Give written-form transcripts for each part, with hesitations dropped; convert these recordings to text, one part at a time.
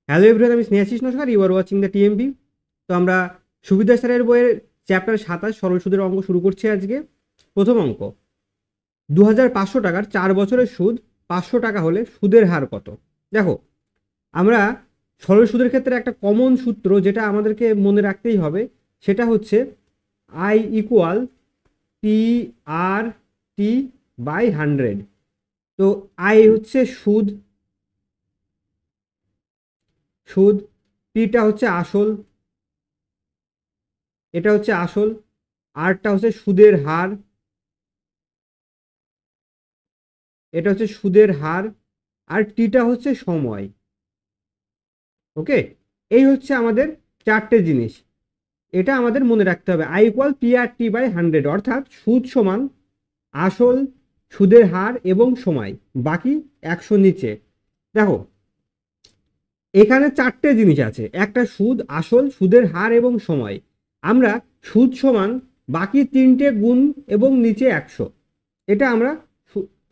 Hello everyone, আমি Snehashis Naskar. You are watching the TMP. তো আমরা সুবিধা স্যারের বইয়ের চ্যাপ্টার 27 সরল সুদের অঙ্ক শুরু করছি আজকে। প্রথম অঙ্ক, 2500 টাকার 4 বছরের সুদ 500 টাকা হলে সুদের হার কত? দেখো, আমরা সরল সুদের ক্ষেত্রে একটা কমন সূত্র যেটা আমাদেরকে মনে রাখতেই হবে, সেটা হচ্ছে I equal P R T by 100। তো আই হচ্ছে সুদ, সুদ, টিটা হচ্ছে আসল, এটা হচ্ছে আসল, আরটা হচ্ছে সুদের হার, এটা হচ্ছে সুদের হার, আর টিটা হচ্ছে সময়। ওকে, এই হচ্ছে আমাদের চারটে জিনিস। এটা আমাদের মনে রাখতে হবে, I equal P R T by 100, অর্থাৎ সুদ সমান আসল, সুদের হার এবং সময়, বাকি 100 নিচে। দেখো, এখানে চারটে জিনিস আছে, একটা সুদ, আসল, সুদের হার এবং সময়। আমরা সুদ সমান বাকি তিনটে গুণ এবং নিচে 100, এটা আমরা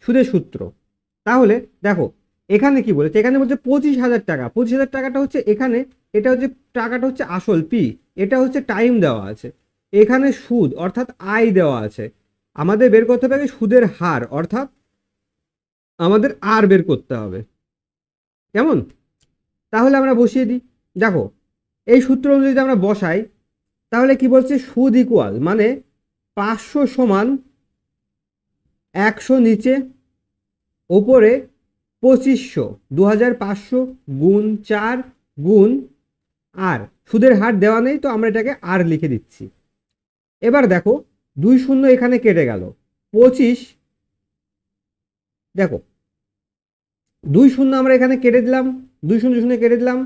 সুদের সূত্র। তাহলে দেখো, এখানে কি বলেছে, এখানে বলছে 25,000 টাকা। 25,000 টাকাটা হচ্ছে এখানে, এটা হচ্ছে টাকাটা হচ্ছে আসল পি, এটা হচ্ছে টাইম দেওয়া আছে, এখানে সুদ অর্থাৎ আয় দেওয়া আছে। আমাদের বের করতে হবে সুদের হার, অর্থাৎ আমাদের আর বের করতে হবে। কেমন? তাহলে আমরা বসিয়ে দিই। দেখো, এই সূত্র অনুযায়ী যদি আমরা বসাই, তাহলে কি বলছে, সুদ ইকুয়াল মানে 500 সমান 100 নিচে, ওপরে 2500, 2500 গুণ 4 গুণ আর, সুদের হার দেওয়া নেই তো আমরা এটাকে আর লিখে দিচ্ছি। এবার দেখো, 2 শূন্য এখানে কেটে গেল, 25, দেখো 2 শূন্য আমরা এখানে কেটে দিলাম, 2 শূন্য শূন্য কেটে দিলাম।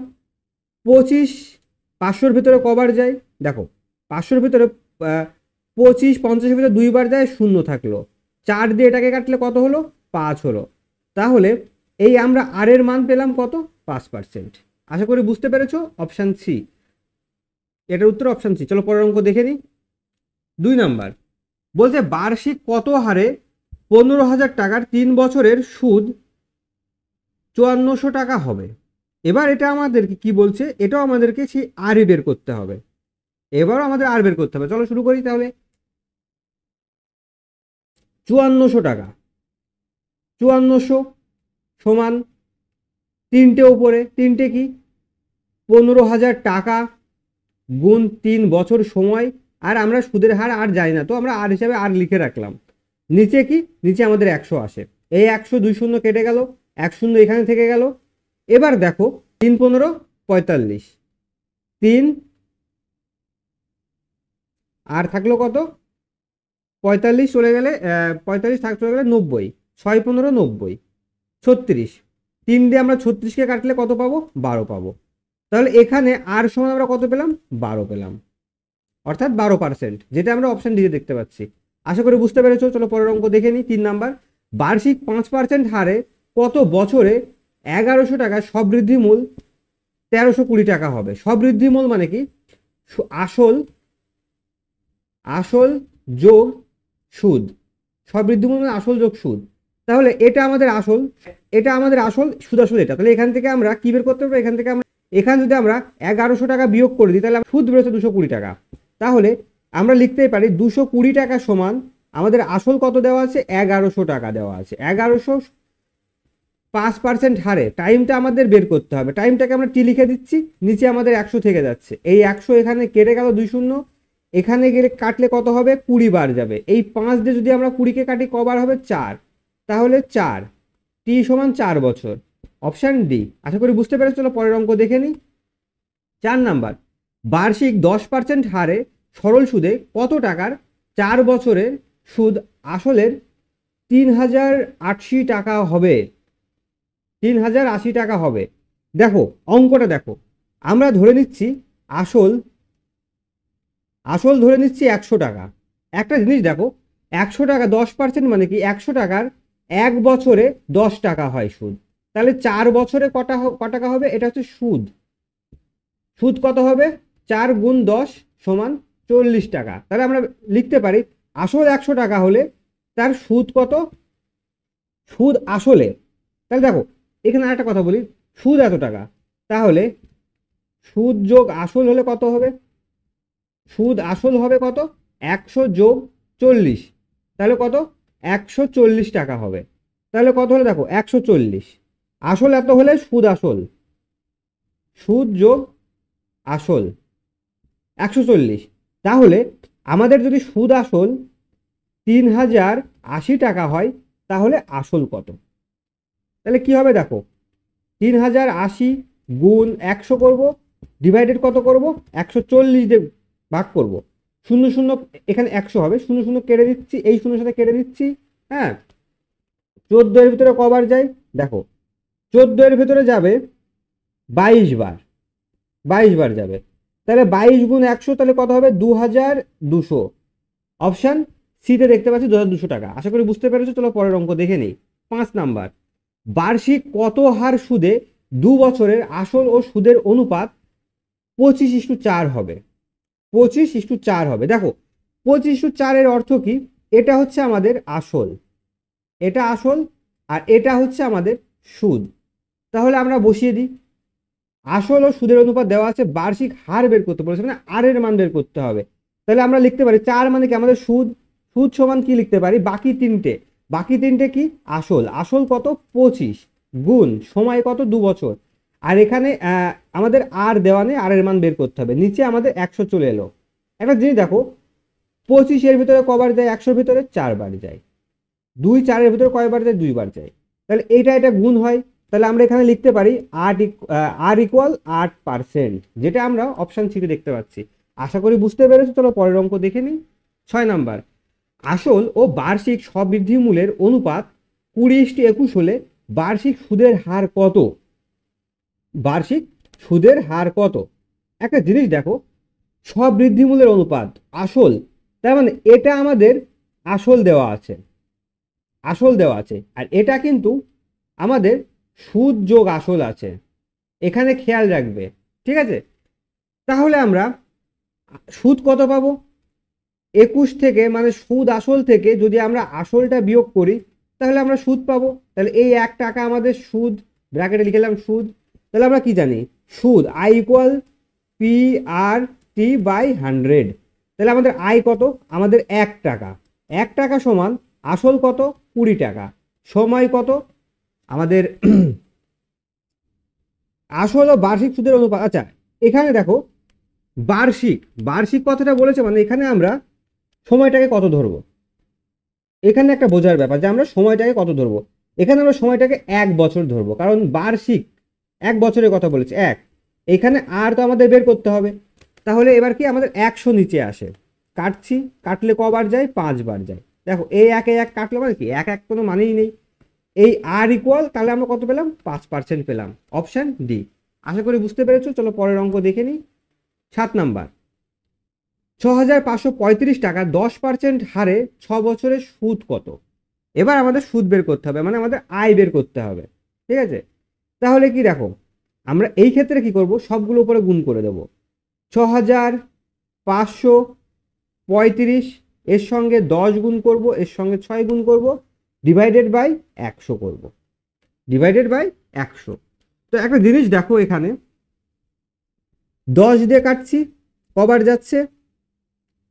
25 500-র ভিতরে কবার যায়? দেখো, 500-র ভিতরে 25 50-এর ভিতরে দুইবার যায়, শূন্য থাকলো। 4 দিয়ে এটাকে কাটলে কত হলো? 5 হলো। তাহলে এই আমরা আর এর মান পেলাম কত? 5%। আশা করি বুঝতে পেরেছো। অপশান সি, এটার উত্তর অপশান সি। চলো পরের অঙ্ক দেখে নিই। 2 নাম্বার বলছে, বার্ষিক কত হারে 15,000 টাকার 3 বছরের সুদ 5400 টাকা হবে? এবার এটা আমাদেরকে কি বলছে, এটাও আমাদেরকে সেই আরই বের করতে হবে। এবারও আমাদের আর বের করতে হবে। চলো শুরু করি তাহলে। 5400 টাকা, 5400 সমান তিনটে উপরে, তিনটে কি, 15,000 টাকা গুণ 3 বছর সময়। আর আমরা সুদের হার আর যাই না, তো আমরা আর হিসাবে আর লিখে রাখলাম। নিচে কি, নিচে আমাদের 100 আসে। এই 100, 2 শূন্য কেটে গেল, 1 শূন্য এখানে থেকে গেল। এবার দেখো, 3 15 45, 3 আর থাকলো কত, 45 চলে গেলে 45 চলে গেলে 90, 6 15 90, 36। 3 দিয়ে আমরা 36কে কাটলে কত পাবো? 12 পাবো। তাহলে এখানে আর সমান আমরা কত পেলাম? 12 পেলাম, অর্থাৎ 12%, যেটা আমরা অপশন ডিতে দেখতে পাচ্ছি। আশা করি বুঝতে পেরেছো। চলো পরের অঙ্ক দেখে নিই। 3 নাম্বার, বার্ষিক 5% হারে কত বছরে 1100 টাকা সবৃদ্ধিমূল 1320 টাকা হবে? সবৃদ্ধিমূল মানে কি, আসল, আসল যোগ সুদ। সবৃদ্ধিমূল মানে আসল যোগ সুদ। তাহলে এটা আমাদের আসল, এটা আমাদের আসল, সুদ আসল এটা। তাহলে এখান থেকে আমরা কি বের করতে পারবো? এখান থেকে আমরা, এখানে যদি আমরা 1100 টাকা বিয়োগ করে দিই, তাহলে সুদ বেরোচ্ছে 220 টাকা। তাহলে আমরা লিখতেই পারি 220 টাকা সমান আমাদের আসল কত দেওয়া আছে? 1100 টাকা দেওয়া আছে। 1100 5% হারে টাইমটা আমাদের বের করতে হবে। টাইমটাকে আমরা টি লিখে দিচ্ছি, নিচে আমাদের 100 থেকে যাচ্ছে। এই 100 এখানে কেটে গেল, 2 শূন্য এখানে গেলে কাটলে কত হবে? 20 বার যাবে। এই 5 দিয়ে যদি আমরা 20কে কাটি, কবার হবে? 4। তাহলে 4, টি সমান 4 বছর। Option D. আশা করি বুঝতে পেরেছো। চলো পরের অঙ্ক দেখে নিই। 4 নাম্বার, বার্ষিক 10% হারে সরল সুদে কত টাকার 4 বছরের সুদ আসলের 3080 টাকা হবে? 3080 টাকা হবে। দেখো অঙ্কটা দেখো, আমরা ধরে নিচ্ছি আসল, আসল ধরে নিচ্ছি 100 টাকা। একটা জিনিস দেখো, 100 টাকা 10% মানে কি, 100 টাকার 1 বছরে 10 টাকা হয় সুদ। তাহলে 4 বছরে ক টাকা হবে? এটা হচ্ছে সুদ। সুদ কত হবে? 4 গুণ 10 সমান 40 টাকা। তাহলে আমরা লিখতে পারি আসল 100 টাকা হলে তার সুদ কত? সুদ আসলে, তাহলে দেখো এখানে আরেকটা কথা বলি, সুদ এত টাকা, তাহলে সুদ যোগ আসল হলে কত হবে? সুদ আসল হবে কত? 100 যোগ 40, তাহলে কত? 140 টাকা হবে। তাহলে কত হলে দেখো 140, আসল এত হলে সুদ আসল, সুদ যোগ আসল 140। তাহলে আমাদের যদি সুদ আসল 3080 টাকা হয়, তাহলে আসল কত? তাহলে কি হবে দেখো, 3080 গুণ 100 করব, ডিভাইডেড কত করব? 140 দিয়ে ভাগ করব। শূন্য শূন্য এখানে 100 হবে, শূন্য শূন্য কেটে দিচ্ছি, এই শূন্যের সাথে কেটে দিচ্ছি। হ্যাঁ, 14 এর ভিতরে কবার যায় দেখো, 14 এর ভিতরে যাবে 22 বার, 22 বার যাবে। তাহলে 22 গুণ 100, তাহলে কত হবে? 2200। অপশান সিতে দেখতে পাচ্ছি 2200 টাকা। আশা করি বুঝতে পেরেছো। চলো পরের অঙ্ক দেখে নিই। 5 নাম্বার, বার্ষিক কত হার সুদে 2 বছরের আসল ও সুদের অনুপাত 25:4 হবে? 25:4 হবে। দেখো 25:4 এর অর্থ কি? এটা হচ্ছে আমাদের আসল, এটা আসল, আর এটা হচ্ছে আমাদের সুদ। তাহলে আমরা বসিয়ে দিই। আসল ও সুদের অনুপাত দেওয়া আছে, বার্ষিক হার বের করতে বলেছে, মানে আর এর মান বের করতে হবে। তাহলে আমরা লিখতে পারি 4 মানে কি আমাদের সুদ, সুদ সমান কি লিখতে পারি? বাকি তিনটে, বাকি তিনটে কি? আসল, আসল কত? 25 গুণ সময় কত? 2 বছর। আর এখানে আমাদের আর দেওয়া নেই, আর এর মান বের করতে হবে। নিচে আমাদের 100 চলে এলো। একটা জিনিস দেখো, 25 এর ভিতরে কবার যায়? 100 এর ভিতরে 4 বার যায়। 2 4 এর ভিতরে কয়বার যায়? 2 বার যায়। তাহলে এটা গুণ হয়। তাহলে আমরা এখানে লিখতে পারি আর ইকুয়াল 8%, যেটা আমরা অপশন সিতে দেখতে পাচ্ছি। আশা করি বুঝতে পেরেছো। চলো পরের অঙ্ক দেখে নিই। 6 নাম্বার, আসল ও বার্ষিক স্ববৃদ্ধি মূল্যের অনুপাত 20:21 হলে বার্ষিক সুদের হার কত? বার্ষিক সুদের হার কত? একটা জিনিস দেখো, স্ববৃদ্ধি মূল্যের অনুপাত আসল, তার মানে এটা আমাদের আসল দেওয়া আছে, আসল দেওয়া আছে, আর এটা কিন্তু আমাদের সুদ যোগ আসল আছে, এখানে খেয়াল রাখবে। ঠিক আছে, তাহলে আমরা সুদ কত পাবো? 21 থেকে, মানে সুদ আসল থেকে যদি আমরা আসলটা বিয়োগ করি, তাহলে আমরা সুদ পাবো। তাহলে এই 1 টাকা আমাদের সুদ, ব্র্যাকেটে লিখলাম সুদ। তাহলে আমরা কি জানি? সুদ I equal P R T by 100। তাহলে আমাদের আয় কত? আমাদের 1 টাকা। 1 টাকা সমান আসল কত? 20 টাকা। সময় কত? আমাদের আসল ও বার্ষিক সুদের অনুপাত। আচ্ছা, এখানে দেখো বার্ষিক, বার্ষিক কথাটা বলেছে, মানে এখানে আমরা সময়টাকে কত ধরবো, এখানে একটা বোঝার ব্যাপার যে আমরা সময়টাকে কত ধরবো। এখানে আমরা সময়টাকে 1 বছর ধরবো, কারণ বার্ষিক 1 বছরের কথা বলেছে। এখানে আর তো আমাদের বের করতে হবে। তাহলে এবার কি আমাদের 100 নিচে আসে, কাটছি, কাটলে কবার যায়? 5 বার যায়। দেখো এই 1 1 কাটলে মানে কি 1 1 কোনো মানেই নেই। এই আর ইকুয়াল, তাহলে আমরা কত পেলাম? 5% পেলাম। Option D. আশা করি বুঝতে পেরেছো। চলো পরের অঙ্ক দেখে নিই। 7 নাম্বার, 6535 টাকা 10% হারে 6 বছরের সুদ কত? এবার আমাদের সুদ বের করতে হবে, মানে আমাদের আয় বের করতে হবে। ঠিক আছে, তাহলে কি দেখো, আমরা এই ক্ষেত্রে কি করব? সবগুলো উপরে গুণ করে দেব। 6535 এর সঙ্গে 10 গুণ করব, এর সঙ্গে 6 গুণ করব, ডিভাইডেড বাই 100 করব, ডিভাইডেড বাই 100। তো একটা জিনিস দেখো, এখানে 10 দিয়ে কাটছি, কবার যাচ্ছে?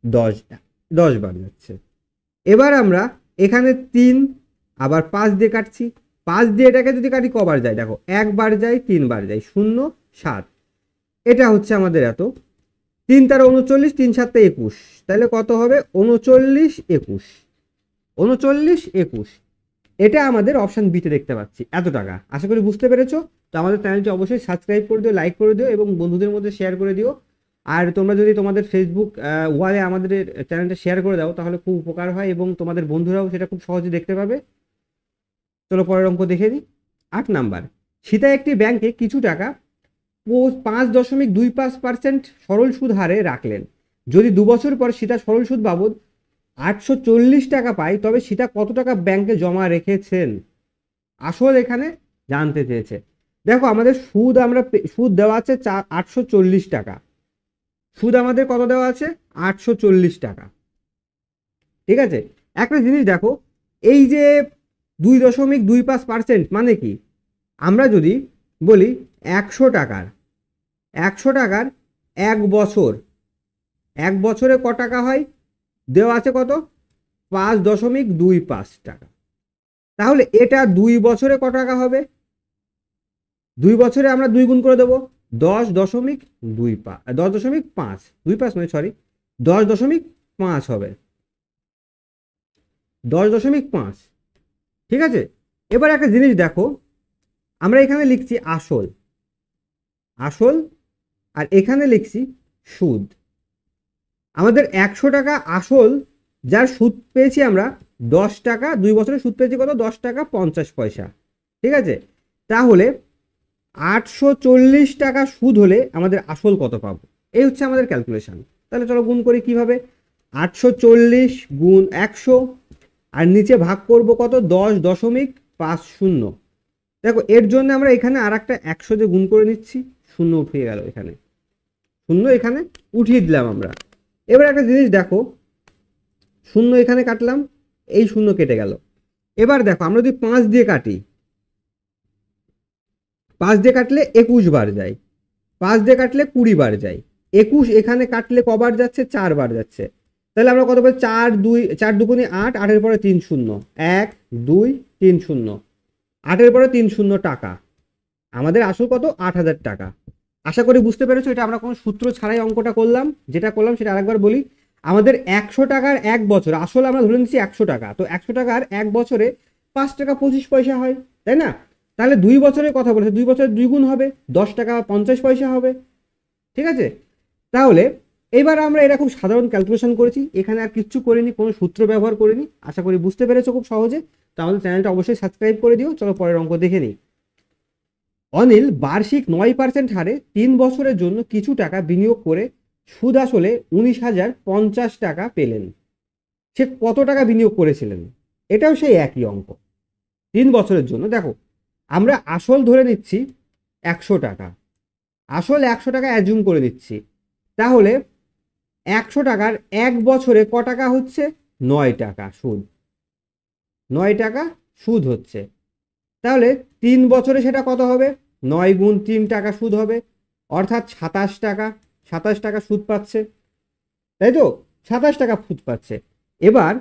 10 বার যাচ্ছে। এবার আমরা এখানে 3 আবার 5 দিয়ে কাটছি, 5 দিয়ে এটাকে যদি কাটি কবার যায়? দেখো 1 বার যায়, 3 বার যায়, 0 7। এটা হচ্ছে আমাদের এত। 3 তার 39, 3 7 21, তাহলে কত হবে? 39 21, 39 21। এটা আমাদের অপশন বিতে দেখতে পাচ্ছি, এত টাকা। আশা করি বুঝতে পেরেছো। তো আমাদের চ্যানেলটি অবশ্যই সাবস্ক্রাইব করে দিও, লাইক করে দিও এবং বন্ধুদের মধ্যে শেয়ার করে দিও। আর তোমরা যদি তোমাদের ফেসবুক ওয়ালে আমাদের চ্যানেলটা শেয়ার করে দাও, তাহলে খুব উপকার হয় এবং তোমাদের বন্ধুরাও সেটা খুব সহজে দেখতে পাবে। চলো পরের অঙ্ক দেখে নিই। 8 নাম্বার, সীতা একটি ব্যাংকে কিছু টাকা 5.25% সরল সুদ হারে রাখলেন। যদি 2 বছর পর সীতা সরল সুদ বাবদ 840 টাকা পায়, তবে সীতা কত টাকা ব্যাংকে জমা রেখেছেন? আসল এখানে জানতে চেয়েছে। দেখো আমাদের সুদ, আমরা সুদ দেওয়া আছে 840 টাকা, সুদ আমাদের কত দেওয়া আছে? 840 টাকা। ঠিক আছে, একটা জিনিস দেখো, এই যে 2.25% মানে কি? আমরা যদি বলি 100 টাকার 100 টাকার 1 বছর, 1 বছরে ক টাকা হয় দেওয়া আছে কত 5.25 টাকা। তাহলে এটা 2 বছরে ক টাকা হবে, 2 বছরে আমরা 2 গুণ করে দেবো 10.25 10.5 25 নয় সরি 10.5 হবে 10.5। ঠিক আছে, এবার একটা জিনিস দেখো, আমরা এখানে লিখছি আসল আসল আর এখানে লিখছি সুদ। আমাদের 100 টাকা আসল যার সুদ পেয়েছি আমরা 10 টাকা, 2 বছরে সুদ পেয়েছি কত 10 টাকা 50 পয়সা। ঠিক আছে, তাহলে 840 টাকা সুদ হলে আমাদের আসল কত পাবো, এই হচ্ছে আমাদের ক্যালকুলেশন। তাহলে চলো গুণ করি কিভাবে, 840 গুণ 100 আর নিচে ভাগ করব কত 10.50। দেখো এর জন্য আমরা এখানে আর একটা 100 দিয়ে গুণ করে নিচ্ছি, শূন্য উঠিয়ে গেল, এখানে শূন্য এখানে উঠিয়ে দিলাম আমরা। এবার একটা জিনিস দেখো, শূন্য এখানে কাটলাম, এই শূন্য কেটে গেল। এবার দেখো আমরা যদি 5 দিয়ে কাটি, 5 দিয়ে কাটলে 21 বার যায়, 5 দিয়ে কাটলে 20 বার যায়, 21 এখানে কাটলে কবার যাচ্ছে 4 বার যাচ্ছে। তাহলে আমরা কত পাই 4 দুগুণে 8, 8-এর পরে 3 শূন্য, 1 2 3 শূন্য, 8-এর পরে 3 শূন্য টাকা। আমাদের আসল কত 8,000 টাকা। আশা করি বুঝতে পেরেছো, এটা আমরা কোনো সূত্র ছাড়াই অঙ্কটা করলাম। যেটা করলাম সেটা আরেকবার বলি, আমাদের 100 টাকার 1 বছর আসল আমরা ধরে নিচ্ছি 100 টাকা, তো 100 টাকার 1 বছরে 5 টাকা 25 পয়সা হয়, তাই না? তাহলে 2 বছরের কথা বলেছে, 2 বছরে 2 গুণ হবে 10 টাকা 50 পয়সা হবে। ঠিক আছে, তাহলে এবার আমরা এটা খুব সাধারণ ক্যালকুলেশন করেছি, এখানে আর কিচ্ছু করিনি, কোনো সূত্র ব্যবহার করিনি। আশা করি বুঝতে পেরেছো খুব সহজে। তো আমাদের চ্যানেলটা অবশ্যই সাবস্ক্রাইব করে দিও। চলো পরের অঙ্ক দেখে নিই। অনিল বার্ষিক 9% হারে 3 বছরের জন্য কিছু টাকা বিনিয়োগ করে সুদ আসলে 19,050 টাকা পেলেন। সে কত টাকা বিনিয়োগ করেছিলেন? এটাও সেই একই অঙ্ক, 3 বছরের জন্য। দেখো আমরা আসল ধরে নিচ্ছি 100 টাকা, আসল 100 টাকা অ্যাজুম করে নিচ্ছি। তাহলে 100 টাকার 1 বছরে ক টাকা হচ্ছে 9 টাকা সুদ, 9 টাকা সুদ হচ্ছে। তাহলে 3 বছরে সেটা কত হবে 9 গুণ 3 টাকা সুদ হবে, অর্থাৎ 27 টাকা, 27 টাকা সুদ পাচ্ছে, তাই তো 27 টাকা সুদ পাচ্ছে। এবার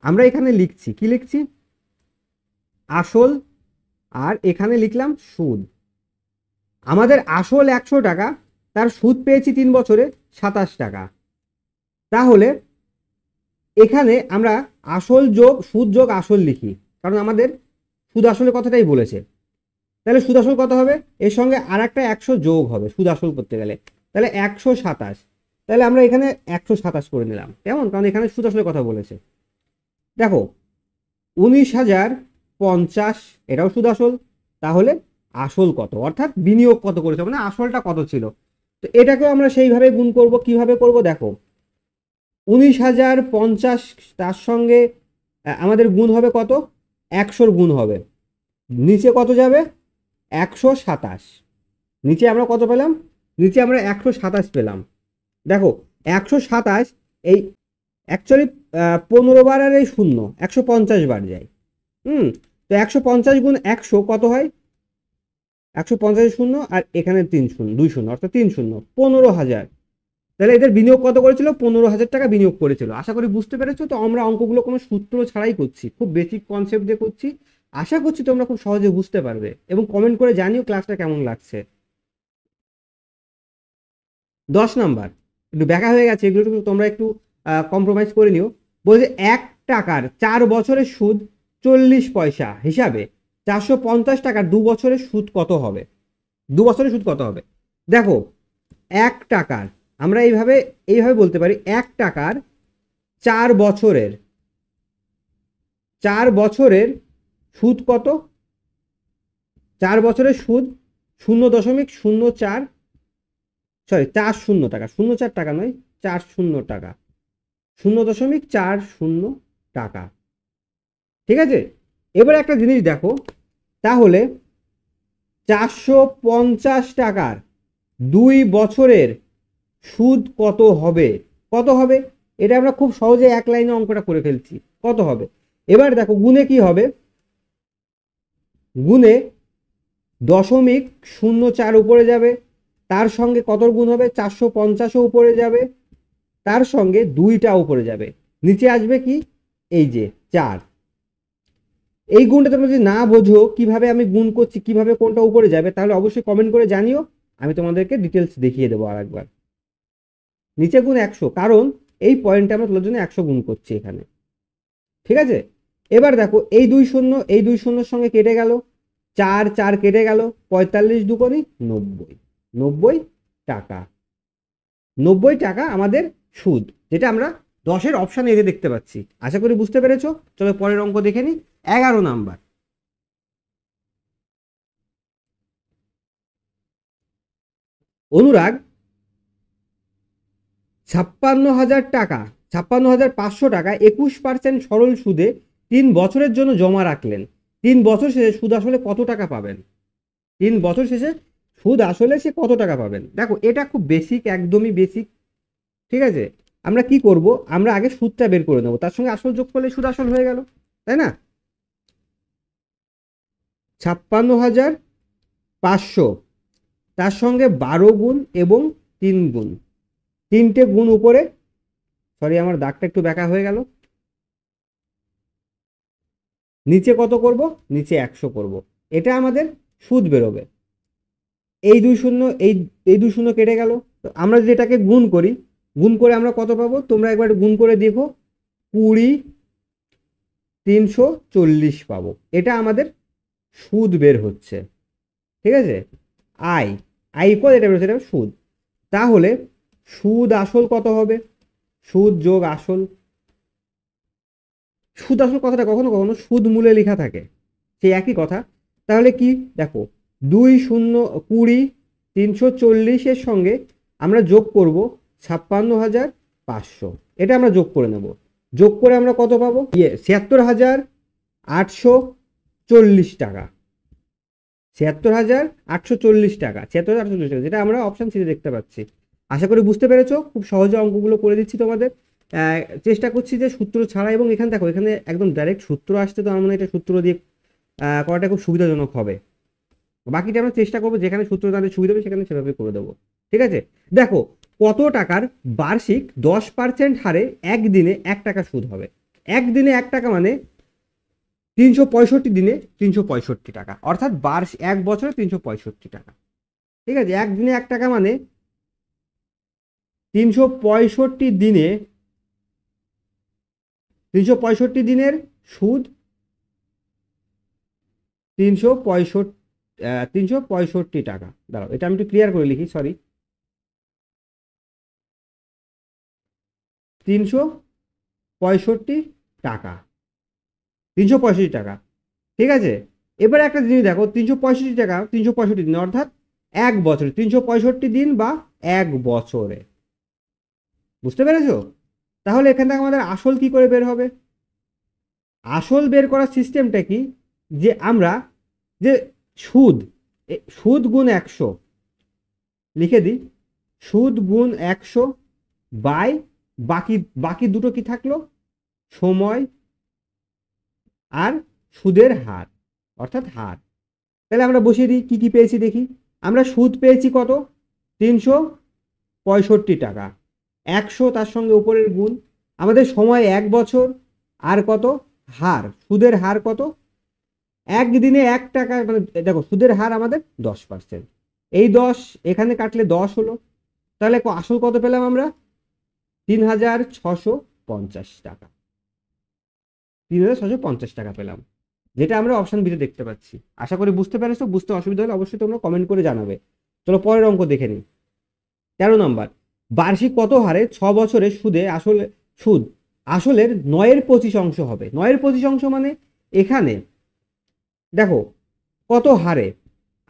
আমরা এখানে লিখছি কি লিখছি আসল আর এখানে লিখলাম সুদ। আমাদের আসল 100 টাকা, তার সুদ পেয়েছি 3 বছরে 27 টাকা। তাহলে এখানে আমরা আসল যোগ সুদ যোগ আসল লিখি, কারণ আমাদের সুদ আসলের কথাটাই বলেছে। তাহলে সুদ আসল কত হবে, এর সঙ্গে আর একটা 100 যোগ হবে সুদ আসল করতে গেলে, তাহলে 127। তাহলে আমরা এখানে 127 করে নিলাম, কেমন, কারণ এখানে সুদ আসলের কথা বলেছে। দেখো 19,050 এটাও সুদ আসল। তাহলে আসল কত, অর্থাৎ বিনিয়োগ কত করেছে, মানে আসলটা কত ছিল। তো এটাকেও আমরা সেইভাবে গুণ করব। কিভাবে করব দেখো, 19,050 তার সঙ্গে আমাদের গুণ হবে কত 100 গুণ হবে, নিচে কত যাবে 127। নিচে আমরা কত পেলাম, নিচে আমরা 127 পেলাম। দেখো 127 এই অ্যাকচুয়ালি 15 বার আর এই শূন্য 150 বার যায়। তো 150 গুণ 100 কত হয় 150 শূন্য আর এখানে 3 শূন্য 2 শূন্য, অর্থাৎ 3 শূন্য 15,000। তাহলে এদের বিনিয়োগ কত করেছিল 15,000 টাকা বিনিয়োগ করেছিল। আশা করি বুঝতে পেরেছো। তো আমরা অঙ্কগুলো কোনো সূত্র ছাড়াই করছি, খুব বেসিক কনসেপ্ট দিয়ে করছি। আশা করছি তোমরা খুব সহজে বুঝতে পারবে, এবং কমেন্ট করে জানিও ক্লাসটা কেমন লাগছে। 10 নাম্বার একটু ব্যাখ্যা হয়ে গেছে, এগুলো তোমরা একটু কম্প্রোমাইজ করে নিও। বলছে 1 টাকার 4 বছরের সুদ 40 পয়সা হিসাবে 450 টাকার 2 বছরের সুদ কত হবে, 2 বছরের সুদ কত হবে। দেখো 1 টাকার আমরা এইভাবে বলতে পারি, 1 টাকার 4 বছরের 4 বছরের সুদ কত, 4 বছরের সুদ 0.04 সরি 40 টাকা, 04 টাকা নয় 40 টাকা, 0.40 টাকা। ঠিক আছে, এবার একটা জিনিস দেখো, তাহলে 450 টাকার 2 বছরের সুদ কত হবে, কত হবে এটা আমরা খুব সহজে এক লাইনে অঙ্কটা করে ফেলছি, কত হবে। এবার দেখো গুণে কি হবে, গুণে 0.04 উপরে যাবে, তার সঙ্গে কত গুণ হবে 450ও উপরে যাবে, তার সঙ্গে 2টা উপরে যাবে, নিচে আসবে কি এই যে 4। এই গুণটা তোমরা যদি না বোঝো কিভাবে আমি গুণ করছি, কিভাবে কোনটা উপরে যাবে, তাহলে অবশ্যই কমেন্ট করে জানিও, আমি তোমাদেরকে ডিটেলস দেখিয়ে দেবো আরেকবার। নিচে গুণ 100, কারণ এই পয়েন্টটা আমরা তোলার জন্য 100 গুণ করছি এখানে, ঠিক আছে। এবার দেখো এই 2 শূন্য, এই 2 শূন্যর সঙ্গে কেটে গেল, 4 4 কেটে গেল, 45 দুগুণে 90, 90 টাকা। 90 টাকা আমাদের সুদ, যেটা আমরা 10-এর অপশানে এতে দেখতে পাচ্ছি। আশা করি বুঝতে পেরেছো। চলো পরের অঙ্ক দেখে নিই। 11 নাম্বার। অনুরাগ 56,000 টাকা, 56,500 টাকা 21% সরল সুদে 3 বছরের জন্য জমা রাখলেন। 3 বছর শেষে সুদ আসলে কত টাকা পাবেন? 3 বছর শেষে সুদ আসলে সে কত টাকা পাবেন? দেখো এটা খুব বেসিক, একদমই বেসিক, ঠিক আছে। আমরা কি করব, আমরা আগে সুদটা বের করে নেব, তার সঙ্গে আসল যোগ করলে সুদ আসল হয়ে গেল, তাই না। 56,500 তার সঙ্গে 12 গুণ এবং 3 গুণ, 3টে গুণ উপরে, সরি আমার দাগটা একটু ব্যাকা হয়ে গেল, নিচে কত করব, নিচে 100 করব, এটা আমাদের সুদ বেরোবে। এই 2 শূন্য, এই 2 শূন্য কেটে গেল, তো আমরা যদি এটাকে গুণ করি, গুণ করে আমরা কত পাবো, তোমরা একবার গুণ করে দেখো, 20,340 পাবো। এটা আমাদের সুদ বের হচ্ছে, ঠিক আছে। আই আই কত, এটা বেরোচ্ছে, এটা সুদ। তাহলে সুদ আসল কত হবে, সুদ যোগ আসল, সুদ আসল কথাটা কখনো কখনো সুদ মূলে লেখা থাকে, সেই একই কথা। তাহলে কি দেখো, 20,340 সঙ্গে আমরা যোগ করব 56,500, এটা আমরা যোগ করে নেব। যোগ করে আমরা কত পাবো, 76,840 টাকা, 76,840 টাকা, 76,840 টাকা, যেটা আমরা অপশন সিতে দেখতে পাচ্ছি। আশা করি বুঝতে পেরেছো। খুব সহজে অঙ্কগুলো করে দিচ্ছি তোমাদের। চেষ্টা করছি যে সূত্র ছাড়া, এবং এখানে দেখো এখানে একদম ডাইরেক্ট সূত্র আসছে, তো আমার মনে হয় এটা সূত্র দিয়ে করাটা খুব সুবিধাজনক হবে। বাকিটা আমরা চেষ্টা করবো যেখানে সূত্র তাদের সুবিধা হবে সেখানে সেভাবে করে দেবো, ঠিক আছে। দেখো কত টাকার বার্ষিক 10% হারে একদিনে 1 টাকা সুদ হবে। একদিনে 1 টাকা মানে 365 দিনে 365 টাকা, অর্থাৎ এক বছরে 365 টাকা, ঠিক আছে। একদিনে 1 টাকা মানে 365 দিনে, 365 দিনের সুদ 365 টাকা। দাঁড়াও এটা আমি একটু ক্লিয়ার করে লিখি, সরি, 365 টাকা, 365 টাকা, ঠিক আছে। এবার একটা জিনিস দেখো, 365 টাকা 365 দিন, অর্থাৎ এক বছরে 365 দিন বা এক বছরে, বুঝতে পেরেছো। তাহলে এখান থেকে আমাদের আসল কি করে বের হবে, আসল বের করার সিস্টেমটা কি, যে আমরা যে সুদ, সুদ গুণ 100 লিখে দিই, সুদ গুণ 100 বাই বাকি, বাকি দুটো কি থাকলো, সময় আর সুদের হার, অর্থাৎ হার। তাহলে আমরা বসিয়ে দিই, কি কি পেয়েছি দেখি। আমরা সুদ পেয়েছি কত, 365 টাকা, 100 তার সঙ্গে উপরের গুণ, আমাদের সময় 1 বছর, আর কত হার, সুদের হার কত, একদিনে 1 টাকা, মানে দেখো সুদের হার আমাদের 10%, এই 10 এখানে কাটলে 10 হলো, তাহলে আসল কত পেলাম আমরা, 3,650 টাকা, 3,650 টাকা পেলাম, যেটা আমরা অপশন বিতে দেখতে পাচ্ছি। আশা করি বুঝতে পেরেছো। বুঝতে অসুবিধা হলে অবশ্যই তোমরা কমেন্ট করে জানাবে। চলো পরের অঙ্ক দেখে নিই। 13 নম্বর। বার্ষিক কত হারে 6 বছরের সুদে আসলে সুদ আসলের 9/25 হবে। 9/25 মানে এখানে দেখো কত হারে,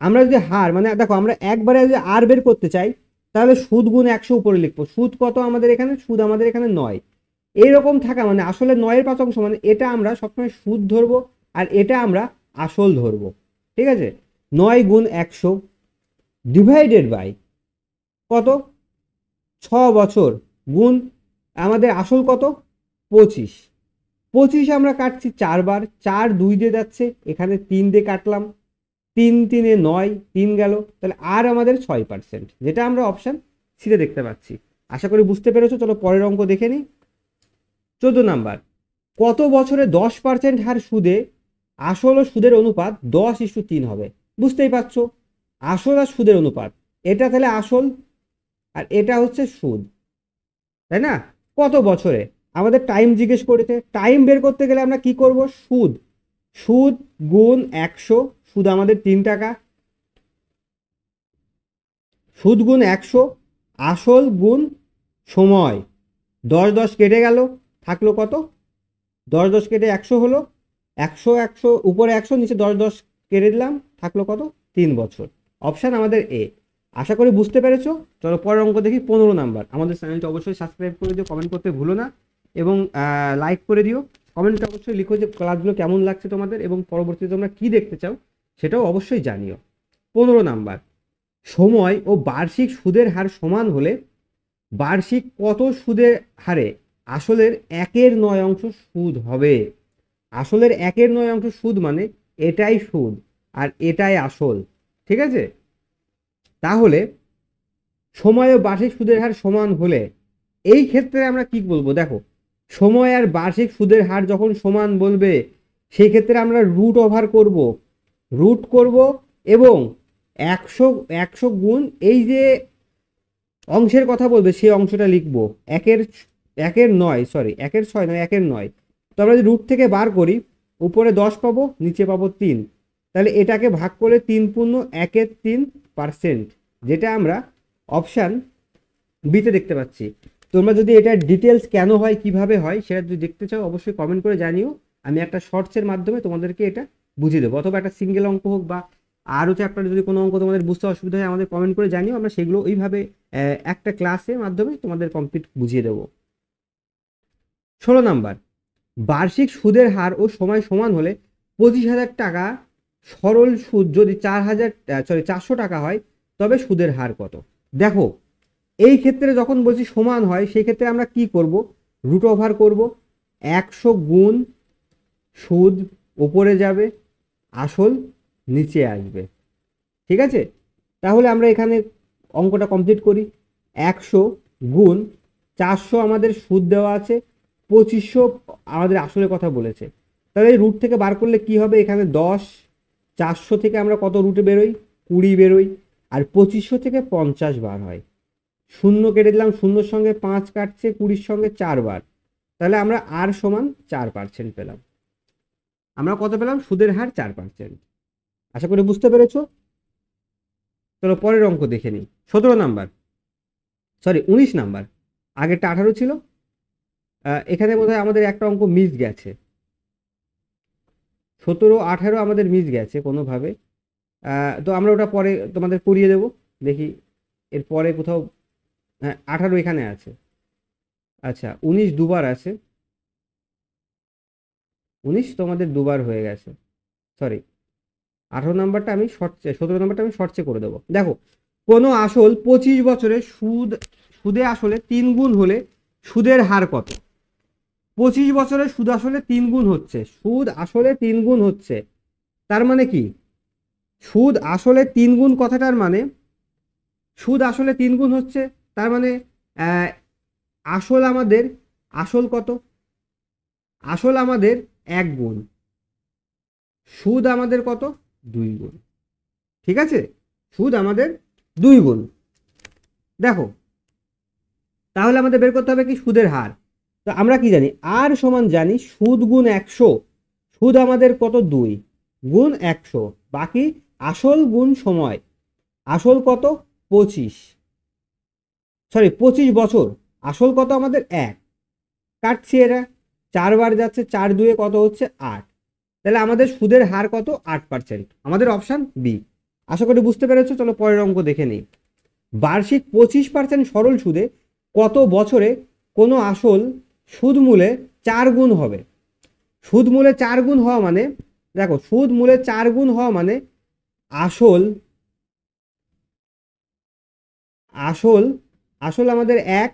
আমরা যদি হার মানে দেখো আমরা একবারে যদি আর বের করতে চাই, তাহলে সুদ গুণ 100 উপরে লিখবো। সুদ কত আমাদের এখানে, সুদ আমাদের এখানে 9, এইরকম থাকা মানে আসলে 9/5 মানে এটা আমরা সবসময় সুদ ধরবো, আর এটা আমরা আসল ধরবো, ঠিক আছে। 9 গুণ 100 ডিভাইডেড বাই কত, 6 বছর, গুণ আমাদের আসল কত 25, 25 আমরা কাটছি 4 বার, 4 2 দিয়ে যাচ্ছে, এখানে 3 দিয়ে কাটলাম, তিন তিনে নয়, তিন গেল, তাহলে আর আমাদের 6%, যেটা আমরা অপশান সিতে দেখতে পাচ্ছি। আশা করি বুঝতে পেরেছো। চলো পরের অঙ্ক দেখে নিই। 14 নাম্বার, কত বছরে 10% হার সুদে আসল ও সুদের অনুপাত 10:3 হবে? বুঝতেই পারছো, আসল আর সুদের অনুপাত, এটা তাহলে আসল আর এটা হচ্ছে সুদ, তাই না? কত বছরে, আমাদের টাইম জিজ্ঞেস করেছে। টাইম বের করতে গেলে আমরা কি করব? সুদ, সুদ গুণ 100, সুদ আমাদের 3 টাকা, সুদ গুণ 100, আসল গুণ সময়, 10 10 কেটে গেল, থাকলো কত? 10 10 কেটে 100 হলো, 100 100 উপরে 100 নিচে 10 10 কেটে দিলাম, থাকলো কত? 3 বছর। অপশান আমাদের এ। আশা করি বুঝতে পেরেছো। চলো পরের অঙ্ক দেখি। 15 নাম্বার, আমাদের চ্যানেলটা অবশ্যই সাবস্ক্রাইব করে দিও, কমেন্ট করতে ভুলো না এবং লাইক করে দিও। কমেন্টে অবশ্যই লিখো যে ক্লাসগুলো কেমন লাগছে তোমাদের এবং পরবর্তীতে তোমরা কী দেখতে চাও সেটাও অবশ্যই জানিও। 15 নাম্বার, সময় ও বার্ষিক সুদের হার সমান হলে বার্ষিক কত সুদের হারে আসলের 1/9 সুদ হবে? আসলের 1/9 সুদ মানে এটাই সুদ আর এটাই আসল, ঠিক আছে? তাহলে সময় ও বার্ষিক সুদের হার সমান হলে এই ক্ষেত্রে আমরা কি বলবো? দেখো, সময় আর বার্ষিক সুদের হার যখন সমান বলবে সেই ক্ষেত্রে আমরা রুট ওভার করব, রুট করব এবং 100 100 গুণ এই যে অংশের কথা বলবে সেই অংশটা লিখবো। একের 9, সরি 1/6 নয়, 1/9। তো আমরা যদি রুট থেকে বার করি, উপরে 10 পাবো, নিচে পাবো 3, তাহলে এটাকে ভাগ করে 3 পূর্ণ 1/3%, যেটা আমরা অপশান বিতে দেখতে পাচ্ছি। তোমরা যদি এটার ডিটেলস কেন হয় কিভাবে হয় সেটা যদি দেখতে চাও অবশ্যই কমেন্ট করে জানিও। আমি একটা শর্টসের মাধ্যমে তোমাদেরকে এটা বুঝিয়ে দেবো, অথবা একটা সিঙ্গেল অঙ্ক হোক বা আরও চ্যাপ্টারে যদি কোনো অঙ্ক তোমাদের বুঝতে অসুবিধা হয় আমাদের কমেন্ট করে জানিও, আমরা সেগুলো ওইভাবে একটা ক্লাসের মাধ্যমে তোমাদের কমপ্লিট বুঝিয়ে দেবো। 16 নাম্বার, বার্ষিক সুদের হার ও সময় সমান হলে 25,000 টাকা সরল সুদ যদি 400 টাকা হয় তবে সুদের হার কত? দেখো, এই ক্ষেত্রে যখন বলছি সমান হয় সেই ক্ষেত্রে আমরা কি করব? রুট ওভার করব, 100 গুণ সুদ উপরে যাবে, আসল নিচে আসবে, ঠিক আছে? তাহলে আমরা এখানে অঙ্কটা কমপ্লিট করি। 100 গুণ 400 আমাদের সুদ দেওয়া আছে, 2500 আমাদের আসলে কথা বলেছে। তাহলে এই রুট থেকে বার করলে কি হবে? এখানে 10, 400 থেকে আমরা কত রুটে বেরোই? 20 বেরোই, আর 2500 থেকে 50 বার হয়। শূন্য কেটে দিলাম, শূন্যর সঙ্গে 5 কাটছে, 20 সঙ্গে 4 বার, তাহলে আমরা আর সমান 4% পেলাম। আমরা কত পেলাম? সুদের হার 4%। আশা করি বুঝতে পেরেছো। চলো পরের অঙ্ক দেখে নিই। 17 নাম্বার, সরি 19 নাম্বার, আগেরটা 18 ছিল। এখানে বোধহয় আমাদের একটা অঙ্ক মিস গেছে, 17 18 আমাদের মিস গেছে কোনোভাবে। তো আমরা ওটা পরে তোমাদের করিয়ে দেবো, দেখি এর পরে কোথাও। হ্যাঁ 18 এখানে আছে, আচ্ছা 19 দুবার আছে, 19 তোমাদের দুবার হয়ে গেছে, সরি 18 নাম্বারটা আমি শর্টসে, 17 নাম্বারটা আমি শর্টসে করে দেবো। দেখো, কোনো আসল 25 বছরে সুদে আসলে 3 গুণ হলে সুদের হার কত? 25 বছরে সুদ আসলে 3 গুণ হচ্ছে, সুদ আসলে 3 গুণ হচ্ছে, তার মানে কি? সুদ আসলে 3 গুণ কথাটার মানে সুদ আসলে 3 গুণ হচ্ছে, তার মানে আসল আমাদের, আসল কত? আসল আমাদের 1 গুণ, সুদ আমাদের কত? 2 গুণ, ঠিক আছে? সুদ আমাদের 2 গুণ। দেখো, তাহলে আমাদের বের করতে হবে কি? সুদের হার। তো আমরা কি জানি? আর সমান জানি সুদ গুণ 100, সুদ আমাদের কত? 2 গুণ 100, বাকি আসল গুণ সময়, আসল কত? 25, সরি 25 বছর, আসল কত আমাদের? 1, কাটছি এটা, 4 বার যাচ্ছে, 4 2 কত হচ্ছে? 8, তাহলে আমাদের সুদের হার কত? 8%, আমাদের অপশান বি। আশা করি বুঝতে পেরেছো। চলো পরের অঙ্ক দেখে নিই। বার্ষিক 25% সরল সুদে কত বছরে কোনো আসল সুদ মূলে 4 গুণ হবে? সুদ মূলে 4 গুণ হওয়া মানে, দেখো সুদ মূলে 4 গুণ হওয়া মানে আসল, আসল আসল আমাদের 1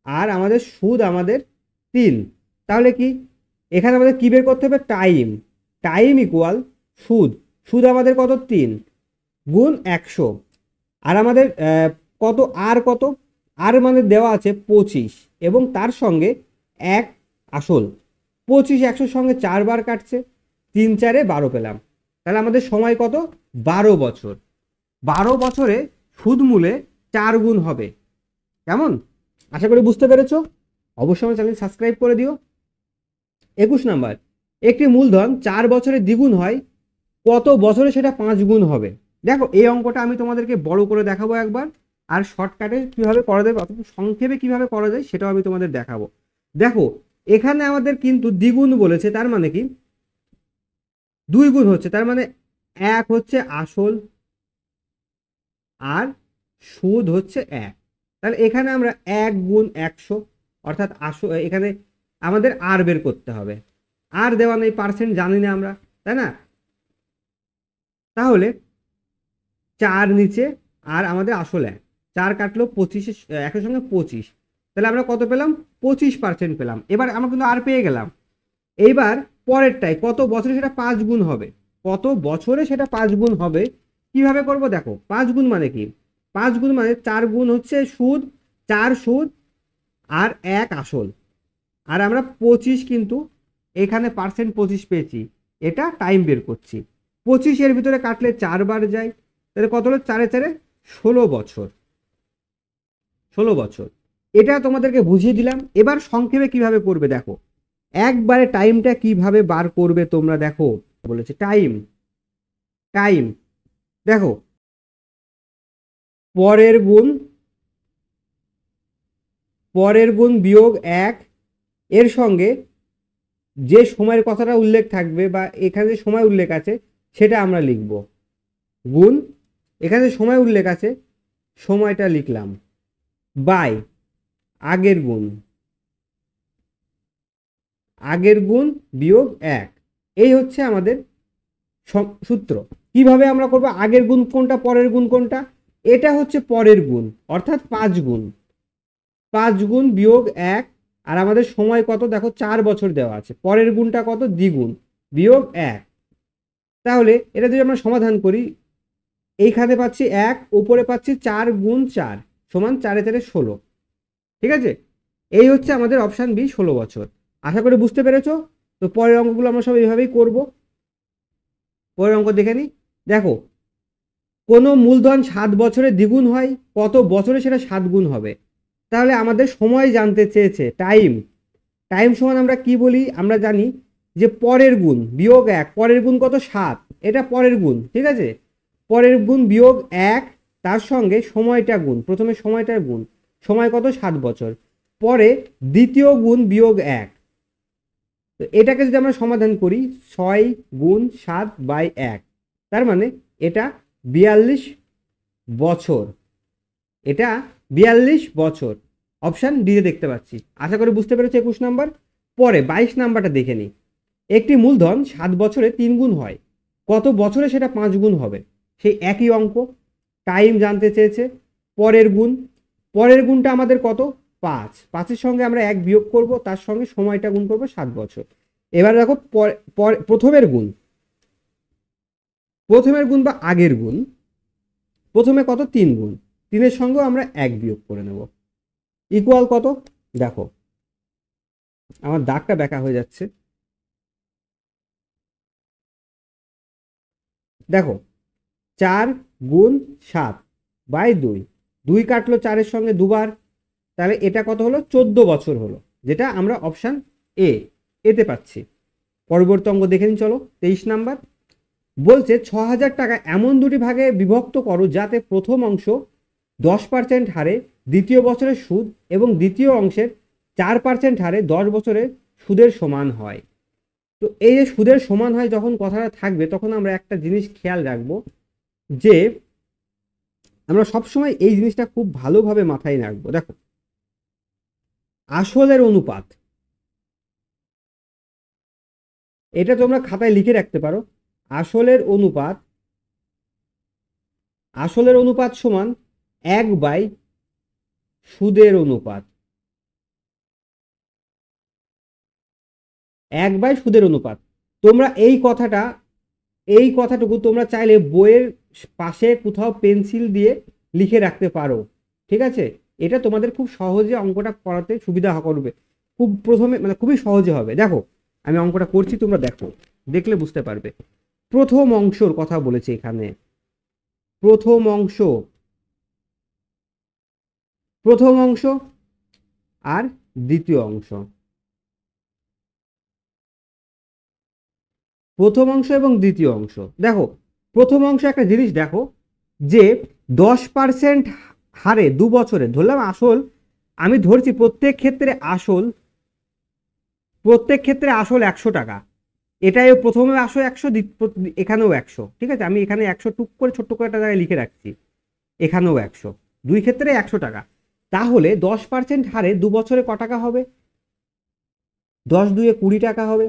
আর আমাদের সুদ আমাদের 3, তাহলে কি এখানে আমাদের কি বের করতে হবে? টাইম, টাইম ইকুয়াল সুদ, সুদ আমাদের কত 3 গুণ 100, আর আমাদের কত আর কত আর মানে দেওয়া আছে 25 এবং তার সঙ্গে 1 আসল। 25 100 সঙ্গে 4 বার কাটছে, 3 4 12 পেলাম। তাহলে আমাদের সময় কত 12 বছর। 12 বছরে সুদ মূলে 4 গুণ হবে। কেমন? আশা করি বুঝতে পেরেছো। অবশ্যই আমার চ্যানেল সাবস্ক্রাইব করে দিও। 21 নাম্বার, একটি মূলধন 4 বছরে দ্বিগুণ হয়, কত বছরে সেটা 5 গুণ হবে? দেখো এই অঙ্কটা আমি তোমাদেরকে বড় করে দেখাবো একবার, আর শর্টকাটে কিভাবে করা যায় অথবা সংক্ষেপে কিভাবে করা যায় সেটাও আমি তোমাদের দেখাবো। দেখো এখানে আমাদের কিন্তু দ্বিগুণ বলেছে, তার মানে কি 2 গুণ হচ্ছে, তার মানে 1 হচ্ছে আসল আর সুদ হচ্ছে 1। তাহলে এখানে আমরা 1 গুণ 100 অর্থাৎ আসল, এখানে আমাদের আর বের করতে হবে। আর দেওয়া নেই, পার্সেন্ট জানি না আমরা, তাই না? তাহলে 4 নিচে আর আমাদের আসল 1, 4 কাটলো 25, 100 সঙ্গে 25, তাহলে আমরা কত পেলাম 25% পেলাম। এবার আমরা কিন্তু আর পেয়ে গেলাম। এইবার পরেরটাই, কত বছরে সেটা 5 গুণ হবে, কত বছরে সেটা 5 গুণ হবে কিভাবে করব? দেখো 5 গুণ মানে কি, 5 গুণ মানে 4 গুণ হচ্ছে সুদ, 4 সুদ আর 1 আসল, আর আমরা 25 কিন্তু এখানে পার্সেন্ট 25 পেয়েছি, এটা টাইম বের করছি। 25 এর ভিতরে কাটলে 4 বার যায়, তাহলে কত হলো 4 4 16 বছর। 16 বছর এটা তোমাদেরকে বুঝিয়ে দিলাম। এবার সংক্ষেপে কিভাবে করবে দেখো, একবারে টাইমটা কিভাবে বার করবে তোমরা দেখো। বলেছে টাইম, টাইম দেখো পরের গুণ, পরের গুণ বিয়োগ 1 এর সঙ্গে যে সময়ের কথাটা উল্লেখ থাকবে বা এখানে যে সময় উল্লেখ আছে সেটা আমরা লিখব, গুণ এখানে সময় উল্লেখ আছে সময়টা লিখলাম, বাই আগের গুণ, আগের গুণ বিয়োগ 1। এই হচ্ছে আমাদের সূত্র। কিভাবে আমরা করব, আগের গুণ কোনটা পরের গুণ কোনটা? এটা হচ্ছে পরের গুণ অর্থাৎ 5 গুণ, 5 গুণ বিয়োগ 1, আর আমাদের সময় কত দেখো 4 বছর দেওয়া আছে, পরের গুণটা কত দ্বিগুণ বিয়োগ 1। তাহলে এটা যদি আমরা সমাধান করি, এইখানে পাচ্ছি 1, উপরে পাচ্ছি 4 গুণ 4 সমান 4 4 16। ঠিক আছে, এই হচ্ছে আমাদের অপশান বি 16 বছর। আশা করি বুঝতে পেরেছো। তো পরের অঙ্কগুলো আমরা সব এইভাবেই করব। পরের অঙ্ক দেখে নিই। দেখো কোনো মূলধন 7 বছরে দ্বিগুণ হয়, কত বছরে সেটা 7 গুণ হবে? তাহলে আমাদের সময় জানতে চেয়েছে, টাইম। টাইম সমান আমরা কি বলি, আমরা জানি যে পরের গুণ বিয়োগ 1, পরের গুণ কত 7, এটা পরের গুণ, ঠিক আছে, পরের গুণ বিয়োগ 1, তার সঙ্গে সময়টা গুণ, প্রথমে সময়টার গুণ, সময় কত 7 বছর, পরে দ্বিতীয় গুণ বিয়োগ 1। তো এটাকে যদি আমরা সমাধান করি 6 গুণ 7 বাই 1, তার মানে এটা 42 বছর, এটা 42 বছর। অপশান ডি দেখতে পাচ্ছি। আশা করি বুঝতে পেরেছি 21 নাম্বার। পরে 22 নাম্বারটা দেখে নিই। একটি মূলধন 7 বছরে 3 গুণ হয়, কত বছরে সেটা 5 গুণ হবে? সেই একই অঙ্ক, টাইম জানতে চেয়েছে, পরের গুণ, পরের গুণটা আমাদের কত 5, 5-এর সঙ্গে আমরা 1 বিয়োগ করব, তার সঙ্গে সময়টা গুণ করব 7 বছর। এবার দেখো প্রথমের গুণ, প্রথমের গুণ বা আগের গুণ, প্রথমে কত 3 গুণ, 3-এর সঙ্গেও আমরা 1 বিয়োগ করে নেব, ইকুয়াল কত? দেখো আমার দাগটা ব্যাকা হয়ে যাচ্ছে, দেখো 4 গুণ 7 বাই 2, 2 কাটলো 4-এর সঙ্গে দুবার, তাহলে এটা কত হলো 14 বছর হলো, যেটা আমরা অপশান এতে পাচ্ছি। পরবর্তী অঙ্ক দেখে নিন চলো। 23 নাম্বার বলছে 6000 টাকা এমন দুটি ভাগে বিভক্ত করো যাতে প্রথম অংশ 10% হারে দ্বিতীয় বছরের সুদ এবং দ্বিতীয় অংশের 4% হারে 10 বছরের সুদের সমান হয়। তো এই যে সুদের সমান হয় যখন কথাটা থাকবে, তখন আমরা একটা জিনিস খেয়াল রাখবো যে আমরা সবসময় এই জিনিসটা খুব ভালোভাবে মাথায় রাখবো। দেখো আসলের অনুপাত, এটা তোমরা খাতায় লিখে রাখতে পারো। আসলের অনুপাত, আসলের অনুপাত সমান 1 বাই সুদের অনুপাত, 1 বাই সুদের অনুপাত। তোমরা এই কথাটা এই কথাটুকু তোমরা চাইলে বইয়ের পাশে কোথাও পেন্সিল দিয়ে লিখে রাখতে পারো, ঠিক আছে? এটা তোমাদের খুব সহজে অঙ্কটা করাতে সুবিধা করবে। খুব প্রথমে মানে খুবই সহজে হবে। দেখো আমি অঙ্কটা করছি, তোমরা দেখো, দেখলে বুঝতে পারবে। প্রথম অংশর কথা বলেছে এখানে, প্রথম অংশ, প্রথম অংশ আর দ্বিতীয় অংশ, প্রথম অংশ এবং দ্বিতীয় অংশ। দেখো প্রথম অংশ একটা জিনিস দেখো, যে 10% হারে 2 বছরে ধরলাম আসল, আমি ধরছি প্রত্যেক ক্ষেত্রে আসল, প্রত্যেক ক্ষেত্রে আসল 100 টাকা। এটাই প্রথমে আসল 100, এখানেও 100, ঠিক আছে? আমি এখানে 100 টুক করে ছোট্ট করে একটা জায়গায় লিখে রাখছি, এখানেও 100, দুই ক্ষেত্রে 100 টাকা। তাহলে 10% হারে 2 বছরে ক টাকা হবে? 10 দুয়ে 20 টাকা হবে।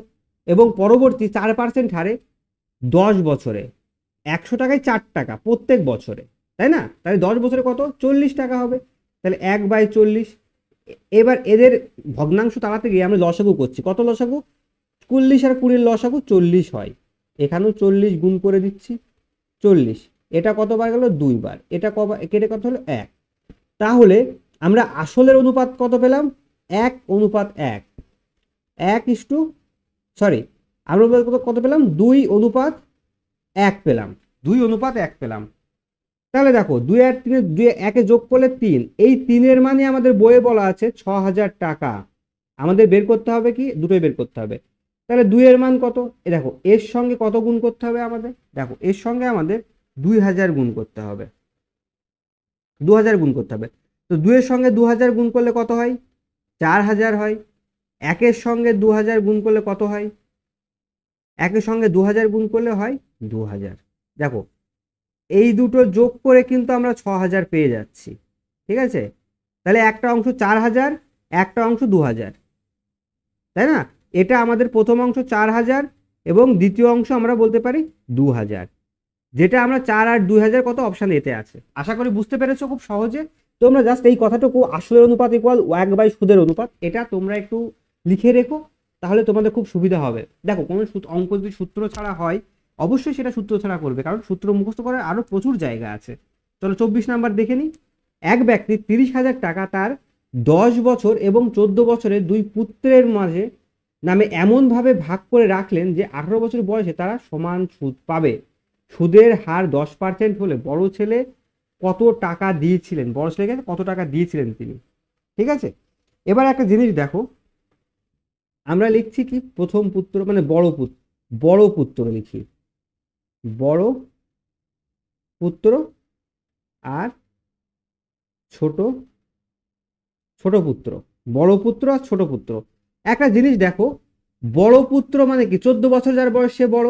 এবং পরবর্তী 4% হারে 10 বছরে 100 টাকায় 4 টাকা প্রত্যেক বছরে, তাই না? তাহলে 10 বছরে কত? 40 টাকা হবে। তাহলে 1/40। এবার এদের ভগ্নাংশ তাড়াতে গিয়ে আমরা লসাগু করছি। কত লসাগু? 40 আর 20 লসাগু 40 হয়। এখানেও 40 গুণ করে দিচ্ছি, 40। এটা কতবার গেল? 2 বার। এটা কবার কেটে কত হলো? 1। তাহলে আমরা আসলের অনুপাত কত পেলাম? 1:1। 1 সরি, আমরা কত পেলাম? 2:1 পেলাম, 2:1 পেলাম। তাহলে দেখো 2 আর 3, 2 1 যোগ করলে 3, এই 3-এর মানে আমাদের বইয়ে বলা আছে 6000 টাকা। আমাদের বের করতে হবে কি? দুটোই বের করতে হবে। তাহলে 2 এর মান কত? দেখো এর সঙ্গে কত গুণ করতে হবে আমাদের? দেখো এর সঙ্গে আমাদের 2000 গুণ করতে হবে, 2000 গুণ করতে হবে। তো 2 এর সঙ্গে 2000 গুণ করলে কত হয়? 4000 হয়। 1-এর সঙ্গে 2000 গুণ করলে কত হয়? 1-এর সঙ্গে 2000 গুণ করলে হয় 2000। দেখো এই দুটো যোগ করে কিন্তু আমরা 6000 পেয়ে যাচ্ছি, ঠিক আছে? তাহলে একটা অংশ 4000, একটা অংশ 2000, তাই না? এটা আমাদের প্রথম অংশ 4000 এবং দ্বিতীয় অংশ আমরা বলতে পারি 2000, যেটা আমরা 4 আর 2000 কত অপশান এতে আছে। আশা করি বুঝতে পেরেছো খুব সহজে। তোমরা জাস্ট এই কথাটুকু, আসলের অনুপাত ইকুয়াল 1/সুদের অনুপাত, এটা তোমরা একটু লিখে রেখো, তাহলে তোমাদের খুব সুবিধা হবে। দেখো কোনো অঙ্ক যদি সূত্র ছাড়া হয়, অবশ্যই সেটা সূত্র ছাড়া করবে, কারণ সূত্র মুখস্থ করার আরো প্রচুর জায়গা আছে। চলো 24 নাম্বার দেখে নিই। এক ব্যক্তি 30,000 টাকা তার 10 বছর এবং 14 বছরের দুই পুত্রের মাঝে নামে এমনভাবে ভাগ করে রাখলেন যে 18 বছর বয়সে তারা সমান সুদ পাবে। সুদের হার 10% হলে বড় ছেলে কত টাকা দিয়েছিলেন? বড় ছেলেকে কত টাকা দিয়েছিলেন তিনি, ঠিক আছে? এবার একটা জিনিস দেখো, আমরা লিখছি কি? প্রথম পুত্র মানে বড় পুত্র লিখি, বড় পুত্র আর ছোট ছোট পুত্র, বড় পুত্র আর ছোট পুত্র। একটা জিনিস দেখো, বড় পুত্র মানে কি? 14 বছর যার বয়স সে বড়।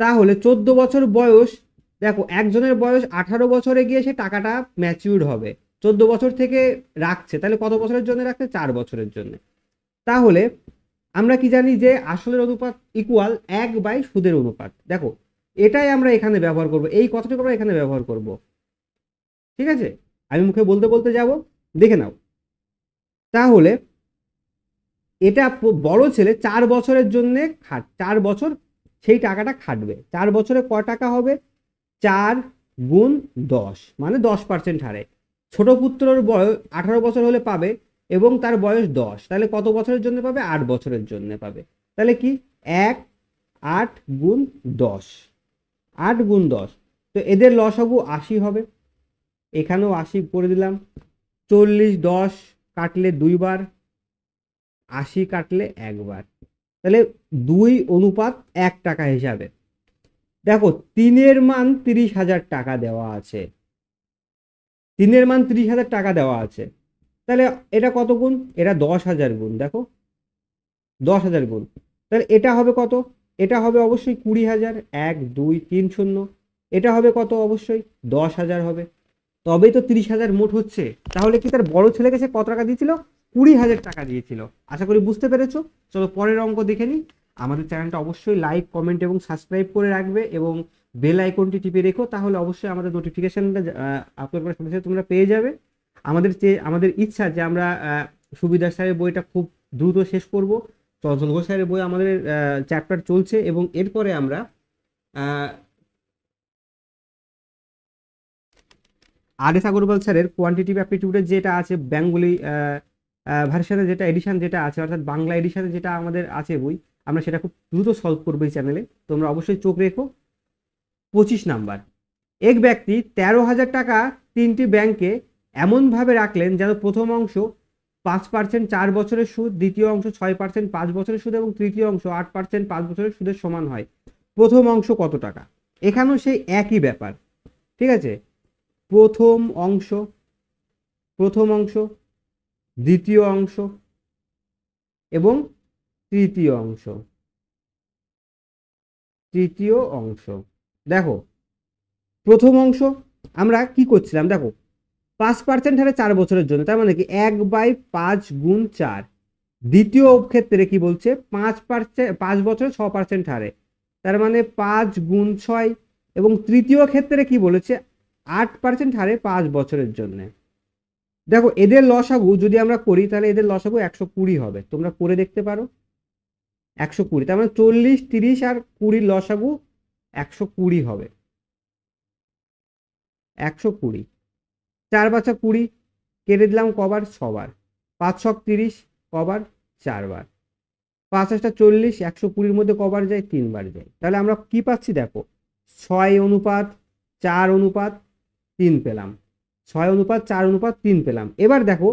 তাহলে 14 বছর বয়স, দেখো একজনের বয়স 18 বছরে গিয়ে সে টাকাটা ম্যাচিউর হবে, 14 বছর থেকে রাখছে, তাহলে কত বছরের জন্য রাখছে? 4 বছরের জন্য। তাহলে আমরা কি জানি যে আসলের অনুপাত ইকুয়াল 1/সুদের অনুপাত। দেখো এটাই আমরা এখানে ব্যবহার করব, এই কথাটুকু আমরা এখানে ব্যবহার করব, ঠিক আছে? আমি মুখে বলতে বলতে যাব, দেখে নাও। তাহলে এটা বড় ছেলে 4 বছরের জন্য 4 বছর সেই টাকাটা খাটবে। 4 বছরে ক টাকা হবে? 4 × 10 মানে 10% হারে। ছোট পুত্রর বয়স 18 বছর হলে পাবে এবং তার বয়স 10, তাহলে কত বছরের জন্য পাবে? 8 বছরের জন্য পাবে। তাহলে কি? 8 × 10, 8 × 10। তো এদের লসাগু 80 হবে, এখানেও 80 করে দিলাম। 40 10 কাটলে 2 বার, 80 কাটলে 1 বার, তাহলে 2:1 টাকা হিসাবে। দেখো 3-এর মান 30,000 টাকা দেওয়া আছে, 3-এর মান 30,000 টাকা দেওয়া আছে। তাহলে এটা কত গুণ? এটা 10,000 গুণ। দেখো 10,000 গুণ, তাহলে এটা হবে কত? এটা হবে অবশ্যই 20,000, 1 2 3 0। এটা হবে কত? অবশ্যই 10,000 হবে, তবেই তো 30,000 মোট হচ্ছে। তাহলে কি তার বড় ছেলেকে সে কত টাকা দিয়েছিল? 20,000 টাকা দিয়েছিল। আশা করি বুঝতে পেরেছো। চলো পরের অঙ্ক দেখে নিই। আমাদের চ্যানেলটা অবশ্যই লাইক কমেন্ট এবং সাবস্ক্রাইব করে রাখবে এবং বেল আইকনটি টিপে রেখো, তাহলে অবশ্যই আমাদের নোটিফিকেশনটা আপলোড করার সাথে সাথে তোমরা পেয়ে যাবে। আমাদের ইচ্ছা যে আমরা সুবিধা স্যারের বইটা খুব দ্রুত শেষ করব। চঞ্চল ঘোষ স্যারের বই আমাদের চ্যাপ্টার চলছে এবং এরপরে আমরা আর এস আগরওয়াল স্যারের কোয়ান্টিটিভ অ্যাপটিটিউডের যেটা আছে বেঙ্গলি ভার্সনে, যেটা এডিশন যেটা আছে, অর্থাৎ বাংলা এডিশনে যেটা আমাদের আছে বই, আমরা সেটা খুব দ্রুত সলভ করবো এই চ্যানেলে, তোমরা অবশ্যই চোখ রেখো। 25 নাম্বার, এক ব্যক্তি 13,000 টাকা 3টি ব্যাংকে এমনভাবে রাখলেন যেন প্রথম অংশ 5% 4 বছরের সুদ, দ্বিতীয় অংশ 6% 5 বছরের সুদ এবং তৃতীয় অংশ 8% 5 বছরের সুদের সমান হয়। প্রথম অংশ কত টাকা? এখানেও সেই একই ব্যাপার, ঠিক আছে। প্রথম অংশ, দ্বিতীয় অংশ এবং তৃতীয় অংশ। দেখো প্রথম অংশ আমরা কি করছিলাম, দেখো 5% হারে 4 বছরের জন্য, তার মানে কি 1/5 গুণ 4। দ্বিতীয় ক্ষেত্রে কি বলছে, 5% 5 বছরে 6% হারে, তার মানে 5 গুণ 6। এবং তৃতীয় ক্ষেত্রে কি বলেছে, 8% হারে 5 বছরের জন্য। দেখো এদের লসাগু যদি আমরা করি তাহলে এদের লসাগু 120 হবে, তোমরা করে দেখতে পারো। 120, তার মানে 40, 30 আর 20 লসাগু 120 হবে। 120, 4 বাছা 20, কেটে দিলাম কবার, 6 বার। 5 ছক 30, কবার, 4 বার। 5 8 40, 120-র মধ্যে কবার যায়, 3 বার যায়। তাহলে আমরা কি পাচ্ছি, দেখো 6:4:3 পেলাম। 6:4:3 পেলাম। এবার দেখো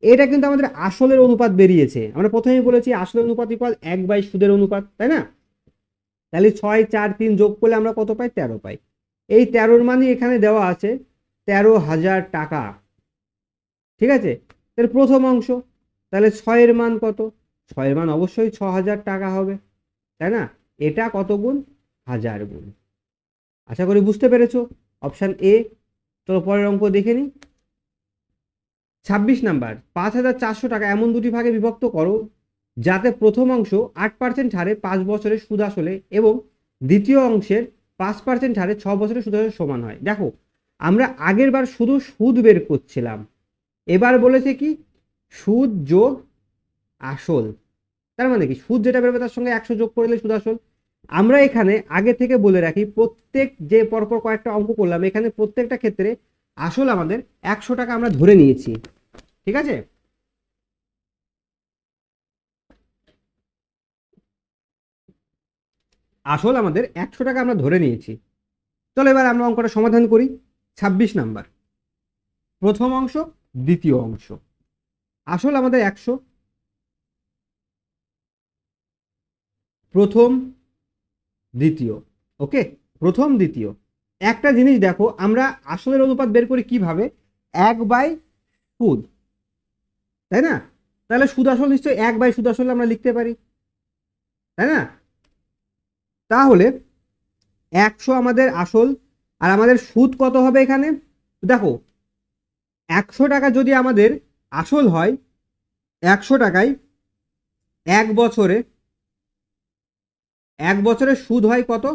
এটা কিন্তু আমাদের আসলের অনুপাত বেরিয়েছে। আমরা প্রথমেই বলেছি আসলের অনুপাত ইকুয়াল 1/, সুদের অনুপাত, তাই না? তাহলে 6 4 3 যোগ করলে আমরা কত পাই, 13 পাই। এই 13-র মানই এখানে দেওয়া আছে 13,000 টাকা, ঠিক আছে। তাহলে প্রথম অংশ, তাহলে 6-এর মান কত, 6-এর মান অবশ্যই 6,000 টাকা হবে, তাই না? এটা কত গুণ, 1000 গুণ। আশা করি বুঝতে পেরেছো। Option A. চলো পরের অঙ্ক দেখে নিই। 26 নাম্বার, 5,400 টাকা এমন দুটি ভাগে বিভক্ত করো যাতে প্রথম অংশ 8% হারে 5 বছরের সুদ আসলে এবং দ্বিতীয় অংশের 5% হারে 6 বছরের সুদ আসলে সমান হয়। দেখো আমরা আগের বার শুধু সুদ বের করছিলাম, এবার বলেছে কি সুদ যোগ আসল। তার মানে কি সুদ যেটা বেরোবে তার সঙ্গে 100 যোগ করলে সুদ আসল। আমরা এখানে আগে থেকে বলে রাখি, প্রত্যেক যে পরপর কয়েকটা অঙ্ক করলাম এখানে প্রত্যেকটা ক্ষেত্রে আসল আমাদের 100 টাকা আমরা ধরে নিয়েছি, ঠিক আছে। আসল আমাদের 100 টাকা আমরা ধরে নিয়েছি। চলো এবার আমরা অঙ্কটা সমাধান করি। 26 নাম্বার, প্রথম অংশ, দ্বিতীয় অংশ। আসল আমাদের 100, প্রথম দ্বিতীয়, ওকে, প্রথম দ্বিতীয়। একটা জিনিস দেখো, আমরা আসলের অনুপাত বের করি কিভাবে, 1/, সুদ, তাই না? তাহলে সুদ আসল নিশ্চয়ই 1/, সুদ আসল আমরা লিখতে পারি, তাই না? তাহলে 100 আমাদের আসল, আর আমাদের সুদ কত হবে এখানে, দেখো 100 টাকা যদি আমাদের আসল হয়, 100 টাকায় 1 বছরে সুদ হয় কত,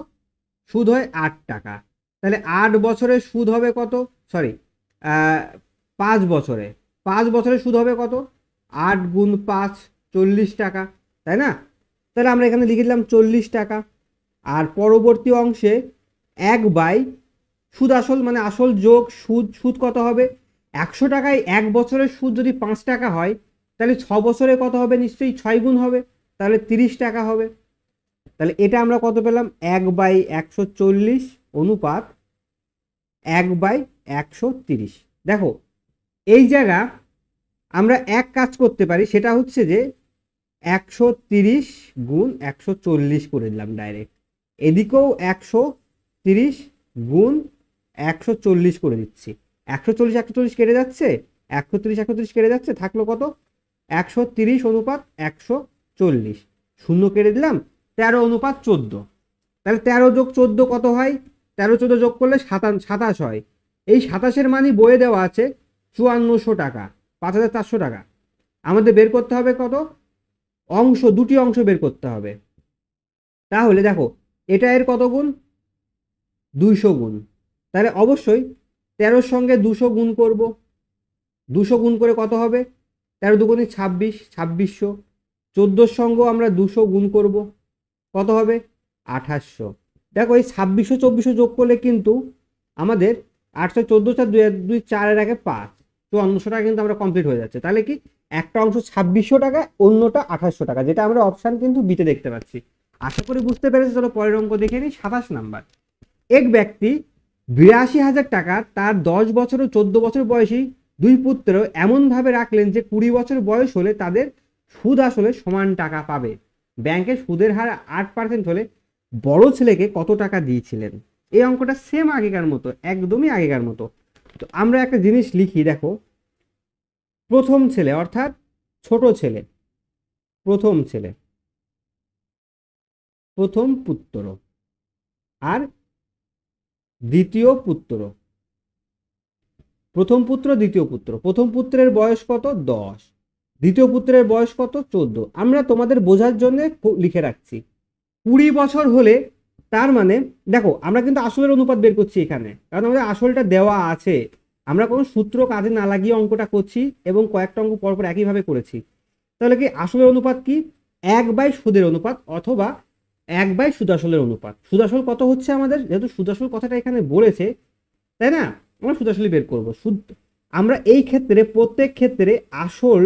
সুদ হয় 8 টাকা। তাহলে 8 বছরের সুদ হবে কত, সরি 5 বছরে, 5 বছরের সুদ হবে কত, 8 গুণ 5 40 টাকা, তাই না? তাহলে আমরা এখানে লিখে দিলাম 40 টাকা। আর পরবর্তী অংশে 1/, সুদ আসল মানে আসল যোগ সুদ, সুদ কত হবে, 100 টাকায় 1 বছরের সুদ যদি 5 টাকা হয় তাহলে 6 বছরে কত হবে, নিশ্চয়ই 6 গুণ হবে, তাহলে 30 টাকা হবে। তাহলে এটা আমরা কত পেলাম, 1/140 অনুপাত 1/130। দেখো এই জায়গা আমরা এক কাজ করতে পারি, সেটা হচ্ছে যে 130 গুণ 140 করে দিলাম ডাইরেক্ট, এদিকেও 130 গুণ 140 করে দিচ্ছি। 140 140 কেটে যাচ্ছে, 130 130 কেটে যাচ্ছে, থাকলো কত, 130 অনুপাত 140, শূন্য কেটে দিলাম, 13:14। তাহলে 13 যোগ 14 কত হয়, 13 14 যোগ করলে 27 হয়। এই 27-এর মানই বইয়ে দেওয়া আছে 5400 টাকা, 5,400 টাকা। আমাদের বের করতে হবে কত, অংশ, দুটি অংশ বের করতে হবে। তাহলে দেখো এটা এর কত গুণ, 200 গুণ। তাহলে অবশ্যই 13-র সঙ্গে 200 গুণ করব, 200 গুণ করে কত হবে, 13 দুগুণে 26, 2600। 14-র সঙ্গেও আমরা 200 গুণ করব, কত হবে, 2800। দেখো এই 2600 2400 যোগ করলে কিন্তু আমাদের 814 4 2 2 4 আগে 5 5400 টাকা কিন্তু আমরা কমপ্লিট হয়ে যাচ্ছে। তাহলে কি একটা অংশ 2600 টাকা, অন্যটা 2800 টাকা, যেটা আমরা অপশন কিন্তু বিতে দেখতে পাচ্ছি। আশা করি বুঝতে পেরেছি। চলো পরের অঙ্ক দেখে নিই। 27 নাম্বার। এক ব্যক্তি 82,000 টাকা তার 10 বছর ও 14 বছর বয়সী দুই পুত্র এমনভাবে রাখলেন যে 20 বছর বয়স হলে তাদের সুদ আসলে সমান টাকা পাবে। ব্যাংকে সুদের হার 8% হলে বড় ছেলেকে কত টাকা দিয়েছিলেন? এই অঙ্কটা সেম আগেকার মতো, একদমই আগেকার মতো। তো আমরা একটা জিনিস লিখি, দেখো প্রথম ছেলে অর্থাৎ ছোট ছেলে, প্রথম ছেলে, প্রথম পুত্র, আর দ্বিতীয় পুত্র, প্রথম পুত্র দ্বিতীয় পুত্র। প্রথম পুত্রের বয়স কত? 10। দ্বিতীয় পুত্রের বয়স কত? 14। আমরা তোমাদের বোঝার জন্য লিখে রাখছি 20 বছর হলে, তার মানে দেখো আমরা কিন্তু আসলের অনুপাত বের করছি এখানে, কারণ আমাদের আসলটা দেওয়া আছে। আমরা কোনো সূত্র কাজে না লাগিয়ে অঙ্কটা করছি এবং কয়েকটা অঙ্ক পরপর একইভাবে করেছি। তাহলে কি আসলের অনুপাত কি? 1/, সুদের অনুপাত, অথবা 1/, সুদাসলের অনুপাত। সুদাসল কত হচ্ছে আমাদের? যেহেতু সুদাসল কথাটা এখানে বলেছে, তাই না, আমরা সুদাসলই বের করবো। সুদ আমরা এই ক্ষেত্রে প্রত্যেক ক্ষেত্রে আসল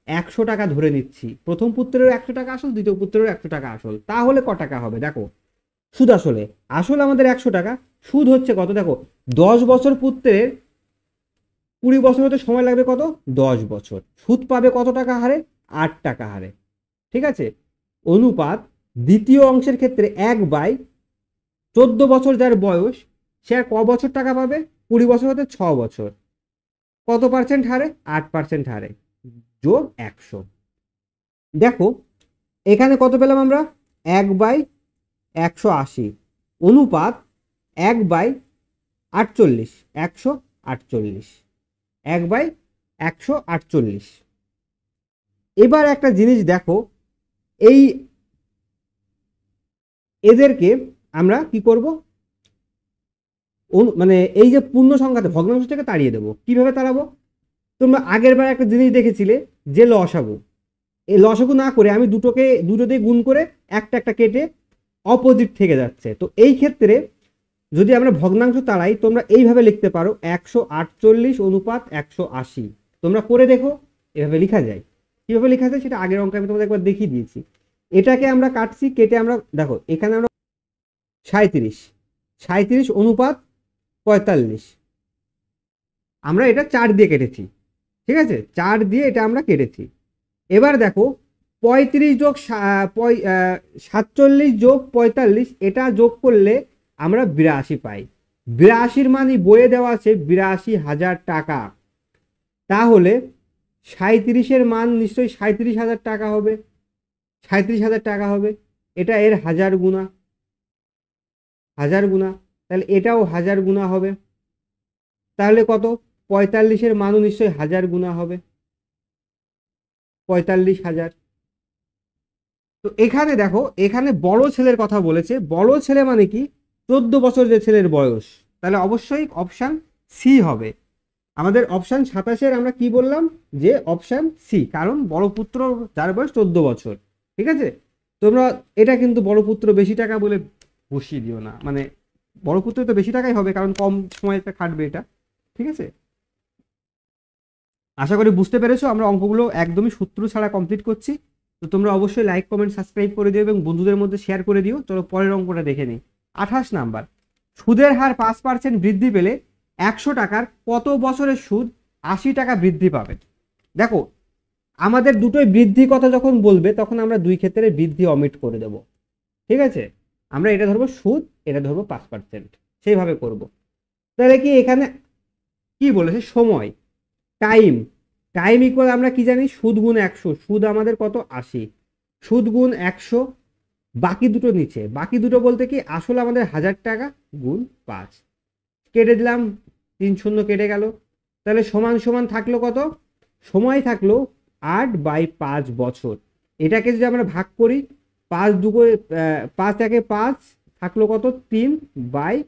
100 টাকা ধরে নিচ্ছি। প্রথম পুত্রেরও 100 টাকা আসল, দ্বিতীয় পুত্রেরও 100 টাকা আসল। তাহলে ক টাকা হবে? দেখো সুদ আসলে, আসল আমাদের 100 টাকা, সুদ হচ্ছে কত? দেখো 10 বছর পুত্রের 20 বছর হতে সময় লাগবে কত? 10 বছর। সুদ পাবে কত টাকা হারে? 8 টাকা হারে। ঠিক আছে। অনুপাত দ্বিতীয় অংশের ক্ষেত্রে 1/, 14 বছর যার বয়স, সে আর ক বছর টাকা পাবে? 20 বছর হতে 6 বছর। কত পার্সেন্ট হারে? 8% হারে, যোগ 100। দেখো এখানে কত পেলাম আমরা? 1/180 অনুপাত 1/48, 148, 1/148। এবার একটা জিনিস দেখো, এই এদেরকে আমরা কি করব? মানে এই যে পূর্ণ সংখ্যাতে ভগ্নাংশ থেকে তাড়িয়ে দেবো। কিভাবে তাড়াবো? তোমরা আগের বার একটা জিনিস দেখেছিলে যে লসাগু, এই লসাগু না করে আমি দুটো দিয়ে গুণ করে একটা একটা কেটে অপোজিট থেকে যাচ্ছে। তো এই ক্ষেত্রে যদি আমরা ভগ্নাংশ তাড়াই, তোমরা এইভাবে লিখতে পারো 148 অনুপাত 180। তোমরা করে দেখো এভাবে লেখা যায়। কিভাবে লেখা যায় সেটা আগের অঙ্কে আমি তোমাদের একবার দেখিয়ে দিয়েছি। এটাকে আমরা কাটছি, কেটে আমরা দেখো এখানে আমরা 37 অনুপাত 45, আমরা এটা 4 দিয়ে কেটেছি। ঠিক আছে, 4 দিয়ে এটা আমরা কেটেছি। এবার দেখো 35 যোগ 47 যোগ 45, এটা যোগ করলে আমরা 82 পাই। 82-র মানই বইয়ে দেওয়া আছে 82,000 টাকা। তাহলে 37-এর মান নিশ্চয়ই 37,000 টাকা হবে, 37,000 টাকা হবে। এটা এর 1000 গুণা, 1000 গুণা, তাহলে এটাও 1000 গুণা হবে। তাহলে কত? 45-এর মানও নিশ্চয়ই 1000 গুণা হবে, 45,000। তো এখানে দেখো, এখানে বড় ছেলের কথা বলেছে। বড় ছেলে মানে কি? 14 বছর যে ছেলের বয়স, তাহলে অবশ্যই অপশান সি হবে আমাদের। অপশান 27-এর আমরা কি বললাম? যে অপশান সি, কারণ বড় পুত্র যার বয়স 14 বছর। ঠিক আছে, তোমরা এটা কিন্তু বড় পুত্র বেশি টাকা বলে বসিয়ে দিও না, মানে বড় পুত্র তো বেশি টাকাই হবে, কারণ কম সময়তে খাটবে এটা। ঠিক আছে, আশা করি বুঝতে পেরেছো। আমরা অঙ্কগুলো একদমই সূত্র ছাড়া কমপ্লিট করছি। তো তোমরা অবশ্যই লাইক, কমেন্ট, সাবস্ক্রাইব করে দিও এবং বন্ধুদের মধ্যে শেয়ার করে দিও। চলো পরের অঙ্কটা দেখে নিই। 28 নাম্বার। সুদের হার 5% বৃদ্ধি পেলে 100 টাকার কত বছরের সুদ 80 টাকা বৃদ্ধি পাবে? দেখো আমাদের দুটোই বৃদ্ধি কথা যখন বলবে, তখন আমরা দুই ক্ষেত্রে বৃদ্ধি অমিট করে দেব। ঠিক আছে, আমরা এটা ধরবো সুদ, এটা ধরবো 5%, সেইভাবে করব। তাহলে কি এখানে কি বলেছে? সময়, টাইম। টাইম ইকুয়াল আমরা কি জানি? সুদ গুণ 100। সুদ আমাদের কত? 80। সুদ গুণ 100, বাকি দুটো নিচে। বাকি দুটো বলতে কি? আসলে আমাদের 1000 টাকা গুণ 5। কেটে দিলাম, 3 শূন্য কেটে গেল। তাহলে সমান সমান থাকলো কত? সময় থাকলো 8/5 বছর। এটাকে যদি আমরা ভাগ করি, 5 2 5 একে 5 থাকলো কত? 3/5।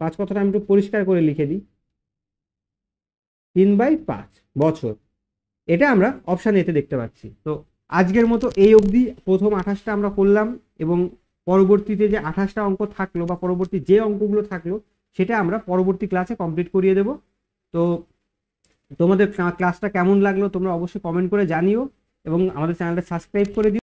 5 কথাটা আমি একটু পরিষ্কার করে লিখে দিই, 3/5 বছর। এটা আমরা অপশান এতে দেখতে পাচ্ছি। তো আজকের মতো এই অবধি প্রথম 28টা আমরা করলাম, এবং পরবর্তীতে যে 28টা অঙ্ক থাকলো বা পরবর্তী যে অঙ্কগুলো থাকলো সেটা আমরা পরবর্তী ক্লাসে কমপ্লিট করিয়ে দেব। তো তোমাদের ক্লাসটা কেমন লাগলো তোমরা অবশ্যই কমেন্ট করে জানিও, এবং আমাদের চ্যানেলটা সাবস্ক্রাইব করে দিও।